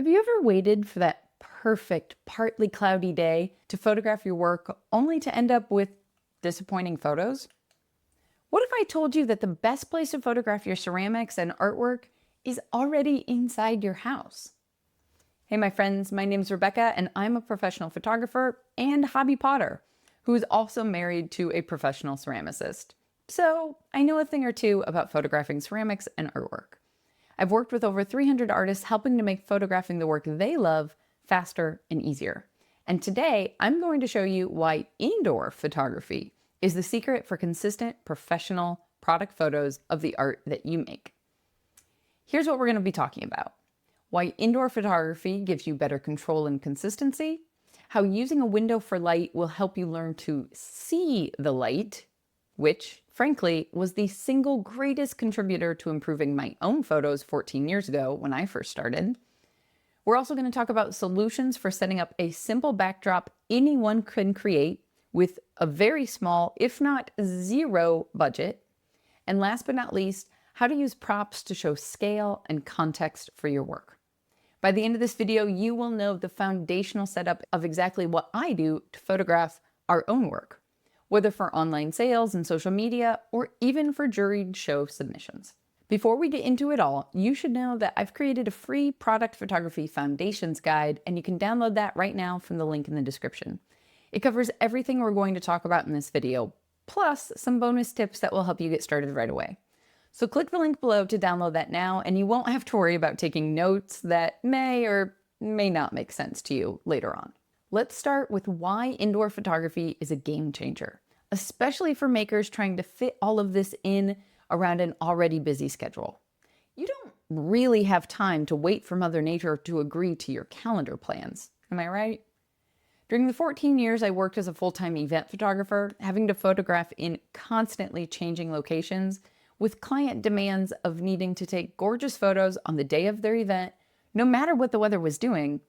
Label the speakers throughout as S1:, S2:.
S1: you ever waited for that perfect, partly cloudy day to photograph your work only to end up with disappointing photos? What if I told you that the best place to photograph your ceramics and artwork is already inside your house? Hey, my friends, my name's Rebecca, and I'm a professional photographer and hobby potter who is also married to a professional ceramicist. So I know a thing or two about photographing ceramics and artwork. I've worked with over 300 artists helping to make photographing the work they love faster and easier. And today, I'm going to show you why indoor photography is the secret for consistent, professional product photos of the art that you make. Here's what we're going to be talking about: why indoor photography gives you better control and consistency, how using a window for light will help you learn to see the light, which, frankly, was the single greatest contributor to improving my own photos 14 years ago when I first started. We're also going to talk about solutions for setting up a simple backdrop anyone can create with a very small, if not zero, budget. And last but not least, how to use props to show scale and context for your work. By the end of this video, you will know the foundational setup of exactly what I do to photograph our own work, whether for online sales and social media, or even for juried show submissions. Before we get into it all, you should know that I've created a free product photography foundations guide, and you can download that right now from the link in the description. It covers everything we're going to talk about in this video, plus some bonus tips that will help you get started right away. So click the link below to download that now, and you won't have to worry about taking notes that may or may not make sense to you later on. Let's start with why indoor photography is a game changer, especially for makers trying to fit all of this in around an already busy schedule. You don't really have time to wait for Mother Nature to agree to your calendar plans. Am I right? During the 14 years I worked as a full-time event photographer, having to photograph in constantly changing locations with client demands of needing to take gorgeous photos on the day of their event, no matter what the weather was doing,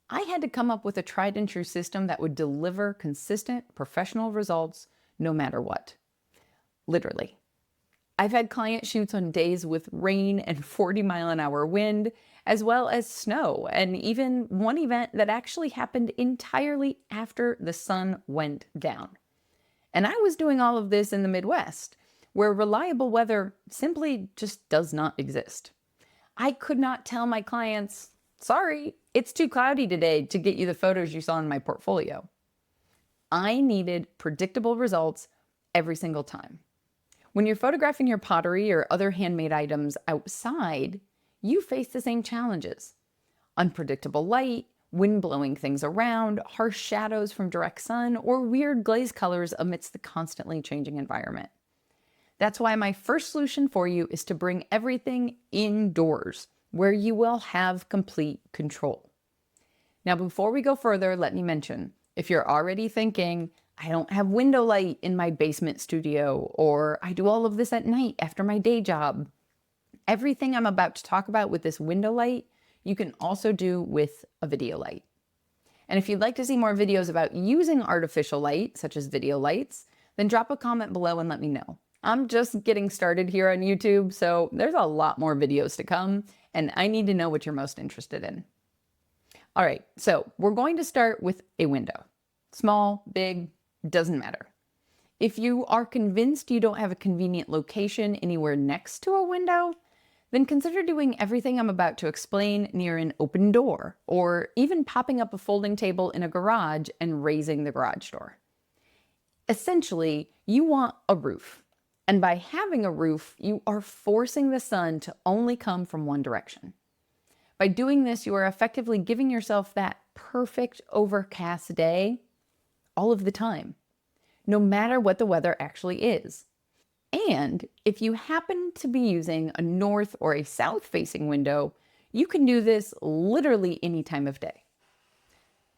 S1: I had to come up with a tried and true system that would deliver consistent, professional results no matter what. Literally. I've had client shoots on days with rain and 40-mile-an-hour wind, as well as snow, and even one event that actually happened entirely after the sun went down. And I was doing all of this in the Midwest, where reliable weather simply just does not exist. I could not tell my clients, sorry, it's too cloudy today to get you the photos you saw in my portfolio. I needed predictable results every single time. When you're photographing your pottery or other handmade items outside, you face the same challenges: unpredictable light, wind blowing things around, harsh shadows from direct sun, or weird glaze colors amidst the constantly changing environment. That's why my first solution for you is to bring everything indoors, where you will have complete control. Now, before we go further, let me mention, if you're already thinking, I don't have window light in my basement studio, or I do all of this at night after my day job, everything I'm about to talk about with this window light, you can also do with a video light. And if you'd like to see more videos about using artificial light, such as video lights, then drop a comment below and let me know. I'm just getting started here on YouTube, so there's a lot more videos to come, and I need to know what you're most interested in. All right, so we're going to start with a window. Small, big, doesn't matter. If you are convinced you don't have a convenient location anywhere next to a window, then consider doing everything I'm about to explain near an open door, or even popping up a folding table in a garage and raising the garage door. Essentially, you want a roof. And by having a roof, you are forcing the sun to only come from one direction. By doing this, you are effectively giving yourself that perfect overcast day all of the time, no matter what the weather actually is. And if you happen to be using a north or a south-facing window, you can do this literally any time of day.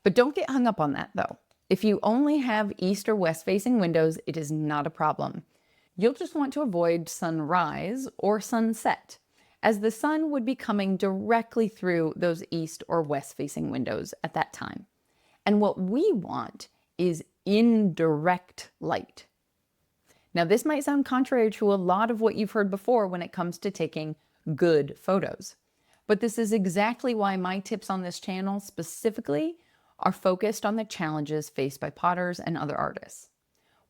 S1: But don't get hung up on that, though. If you only have east or west-facing windows, it is not a problem. You'll just want to avoid sunrise or sunset, as the sun would be coming directly through those east or west-facing windows at that time. And what we want is indirect light. Now, this might sound contrary to a lot of what you've heard before when it comes to taking good photos. But this is exactly why my tips on this channel specifically are focused on the challenges faced by potters and other artists.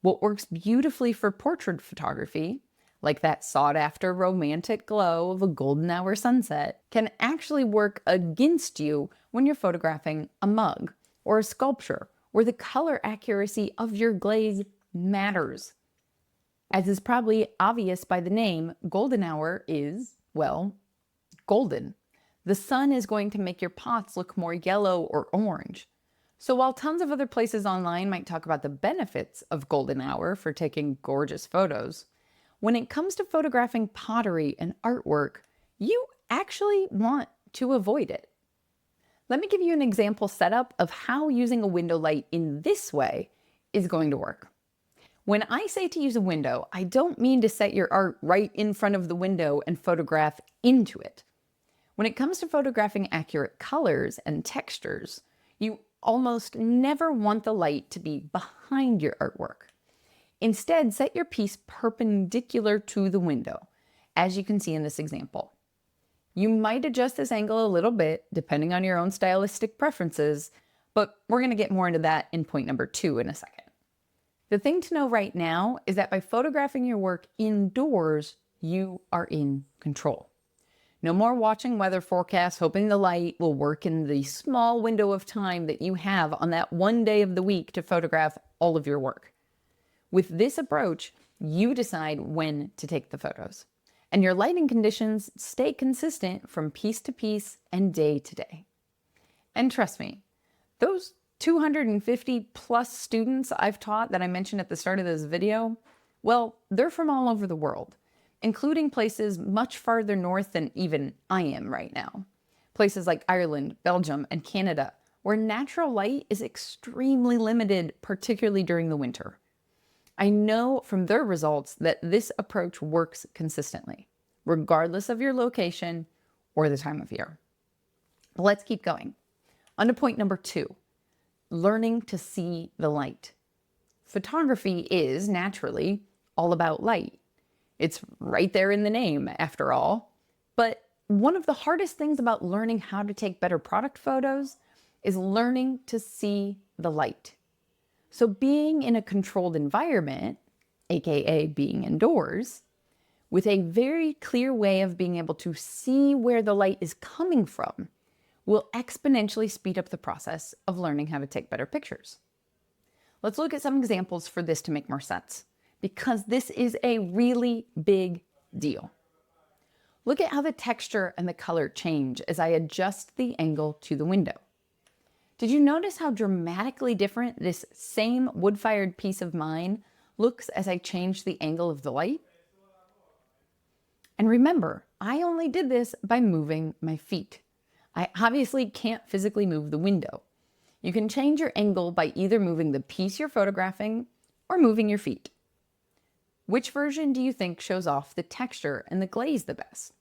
S1: What works beautifully for portrait photography, like that sought-after romantic glow of a golden hour sunset, can actually work against you when you're photographing a mug or a sculpture where the color accuracy of your glaze matters. As is probably obvious by the name, golden hour is, well, golden. The sun is going to make your pots look more yellow or orange. So while tons of other places online might talk about the benefits of golden hour for taking gorgeous photos, when it comes to photographing pottery and artwork, you actually want to avoid it. Let me give you an example setup of how using a window light in this way is going to work. When I say to use a window, I don't mean to set your art right in front of the window and photograph into it. When it comes to photographing accurate colors and textures, you almost never want the light to be behind your artwork. Instead, set your piece perpendicular to the window, as you can see in this example. You might adjust this angle a little bit, depending on your own stylistic preferences, but we're going to get more into that in point number 2 in a second. The thing to know right now is that by photographing your work indoors, you are in control. No more watching weather forecasts, hoping the light will work in the small window of time that you have on that one day of the week to photograph all of your work. With this approach, you decide when to take the photos, and your lighting conditions stay consistent from piece to piece and day to day. And trust me, those 250 plus students I've taught that I mentioned at the start of this video, well, they're from all over the world, including places much farther north than even I am right now. Places like Ireland, Belgium, and Canada, where natural light is extremely limited, particularly during the winter. I know from their results that this approach works consistently, regardless of your location or the time of year. Let's keep going. On to point number 2, learning to see the light. Photography is, naturally, all about light. It's right there in the name, after all. But one of the hardest things about learning how to take better product photos is learning to see the light. So being in a controlled environment, aka being indoors, with a very clear way of being able to see where the light is coming from, will exponentially speed up the process of learning how to take better pictures. Let's look at some examples for this to make more sense, because this is a really big deal. Look at how the texture and the color change as I adjust the angle to the window. Did you notice how dramatically different this same wood-fired piece of mine looks as I change the angle of the light? And remember, I only did this by moving my feet. I obviously can't physically move the window. You can change your angle by either moving the piece you're photographing or moving your feet. Which version do you think shows off the texture and the glaze the best?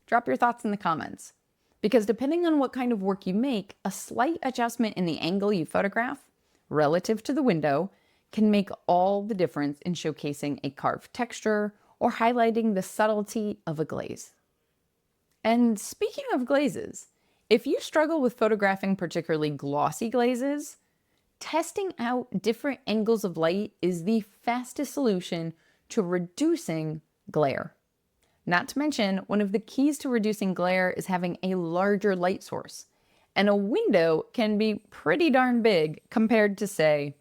S1: Drop your thoughts in the comments. Because depending on what kind of work you make, a slight adjustment in the angle you photograph relative to the window can make all the difference in showcasing a carved texture or highlighting the subtlety of a glaze. And speaking of glazes, if you struggle with photographing particularly glossy glazes, testing out different angles of light is the fastest solution to reducing glare. Not to mention, one of the keys to reducing glare is having a larger light source. And a window can be pretty darn big compared to, say,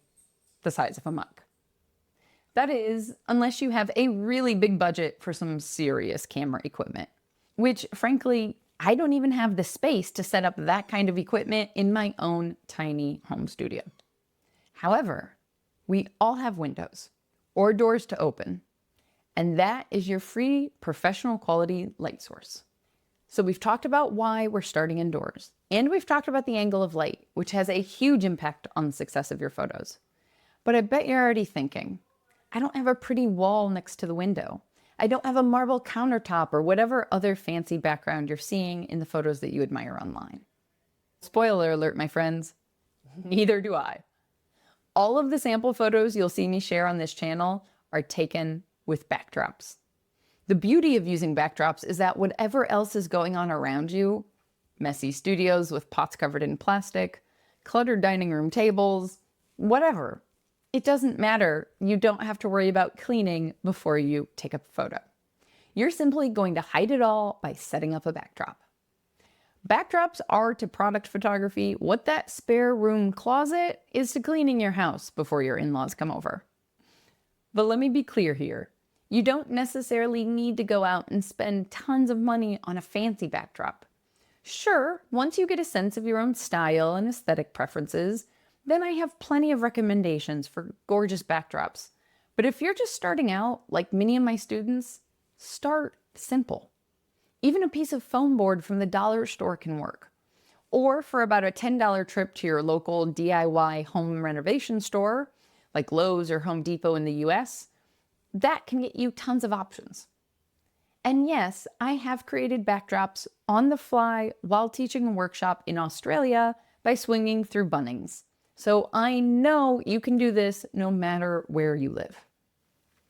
S1: the size of a mug. That is, unless you have a really big budget for some serious camera equipment, which frankly, I don't even have the space to set up that kind of equipment in my own tiny home studio. However, we all have windows or doors to open, and that is your free professional quality light source. So we've talked about why we're starting indoors, and we've talked about the angle of light, which has a huge impact on the success of your photos. But I bet you're already thinking, I don't have a pretty wall next to the window. I don't have a marble countertop or whatever other fancy background you're seeing in the photos that you admire online. Spoiler alert, my friends, neither do I. All of the sample photos you'll see me share on this channel are taken with backdrops. The beauty of using backdrops is that whatever else is going on around you messy studios with pots covered in plastic, cluttered dining room tables, whatever. It doesn't matter. You don't have to worry about cleaning before you take a photo. You're simply going to hide it all by setting up a backdrop. Backdrops are to product photography what that spare room closet is to cleaning your house before your in-laws come over. But let me be clear here. You don't necessarily need to go out and spend tons of money on a fancy backdrop. Sure, once you get a sense of your own style and aesthetic preferences, then I have plenty of recommendations for gorgeous backdrops. But if you're just starting out, like many of my students, start simple. Even a piece of foam board from the dollar store can work. Or for about a $10 trip to your local DIY home renovation store, like Lowe's or Home Depot in the US, that can get you tons of options. And yes, I have created backdrops on the fly while teaching a workshop in Australia by swinging through Bunnings. So I know you can do this no matter where you live.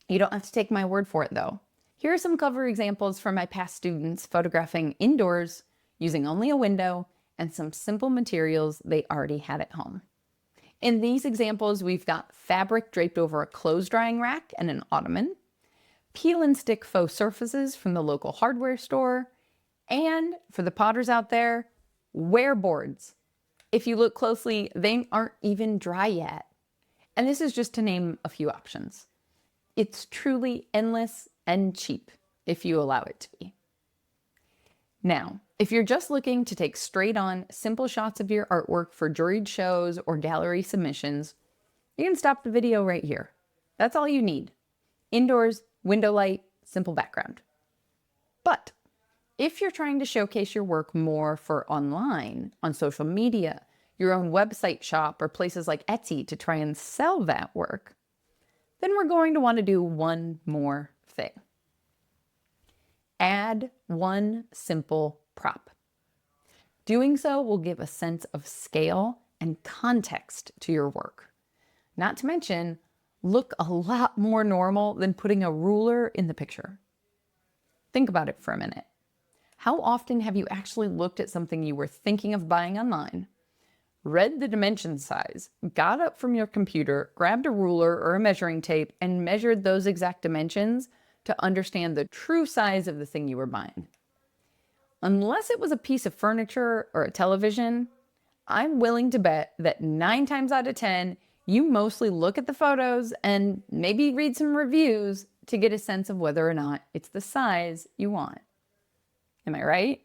S1: You don't have to take my word for it though. Here are some cover examples from my past students photographing indoors using only a window and some simple materials they already had at home. In these examples, we've got fabric draped over a clothes drying rack and an ottoman, peel and stick faux surfaces from the local hardware store, and for the potters out there, wear boards. If you look closely, they aren't even dry yet. And this is just to name a few options. It's truly endless and cheap if you allow it to be. Now, if you're just looking to take straight on simple shots of your artwork for juried shows or gallery submissions, you can stop the video right here. That's all you need. Indoors, window light, simple background. But if you're trying to showcase your work more for online, on social media, your own website shop, or places like Etsy to try and sell that work, then we're going to want to do one more thing. Add one simple prop. Doing so will give a sense of scale and context to your work. Not to mention, look a lot more normal than putting a ruler in the picture. Think about it for a minute. How often have you actually looked at something you were thinking of buying online, read the dimension size, got up from your computer, grabbed a ruler or a measuring tape, and measured those exact dimensions to understand the true size of the thing you were buying? Unless it was a piece of furniture or a television, I'm willing to bet that 9 times out of 10, you mostly look at the photos and maybe read some reviews to get a sense of whether or not it's the size you want. Am I right?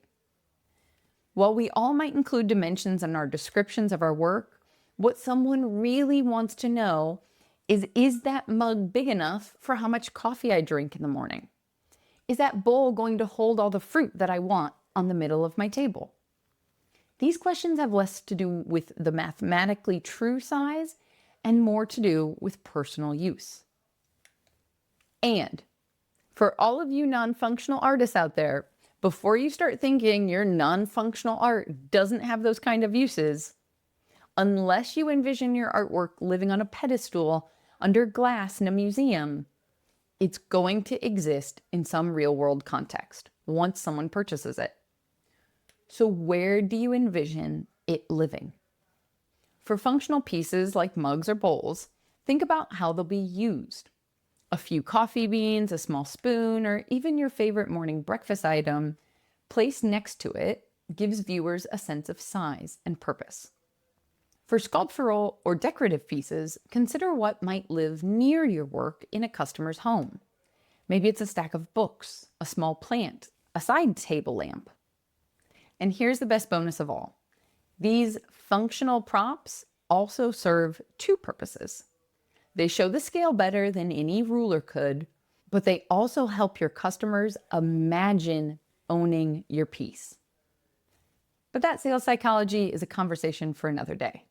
S1: While we all might include dimensions in our descriptions of our work, what someone really wants to know is that mug big enough for how much coffee I drink in the morning? Is that bowl going to hold all the fruit that I want on the middle of my table? These questions have less to do with the mathematically true size and more to do with personal use. And for all of you non-functional artists out there, before you start thinking your non-functional art doesn't have those kind of uses, unless you envision your artwork living on a pedestal under glass in a museum, it's going to exist in some real-world context once someone purchases it. So where do you envision it living? For functional pieces like mugs or bowls, think about how they'll be used. A few coffee beans, a small spoon, or even your favorite morning breakfast item placed next to it gives viewers a sense of size and purpose. For sculptural or decorative pieces, consider what might live near your work in a customer's home. Maybe it's a stack of books, a small plant, a side table lamp. And here's the best bonus of all. These functional props also serve 2 purposes. They show the scale better than any ruler could, but they also help your customers imagine owning your piece. But that sales psychology is a conversation for another day.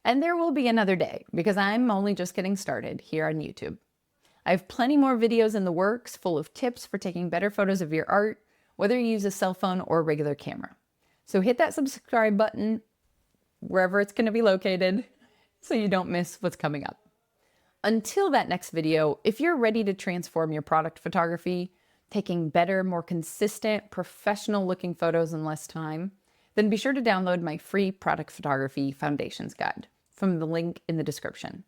S1: And there will be another day because I'm only just getting started here on YouTube. I have plenty more videos in the works full of tips for taking better photos of your art, whether you use a cell phone or a regular camera. So hit that subscribe button wherever it's going to be located so you don't miss what's coming up. Until that next video, if you're ready to transform your product photography, taking better, more consistent, professional looking photos in less time, then be sure to download my free product photography foundations guide from the link in the description.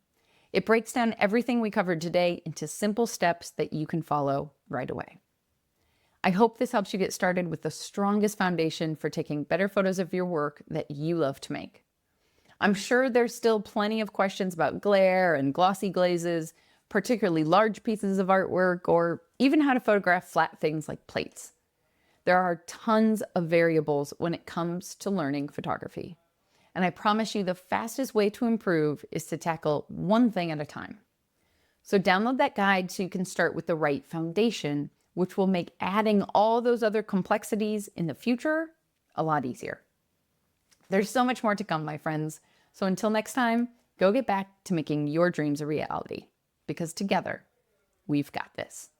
S1: It breaks down everything we covered today into simple steps that you can follow right away. I hope this helps you get started with the strongest foundation for taking better photos of your work that you love to make. I'm sure there's still plenty of questions about glare and glossy glazes, particularly large pieces of artwork, or even how to photograph flat things like plates. There are tons of variables when it comes to learning photography. And I promise you the fastest way to improve is to tackle one thing at a time. So download that guide so you can start with the right foundation, which will make adding all those other complexities in the future a lot easier. There's so much more to come, my friends. So until next time, go get back to making your dreams a reality, because together, we've got this.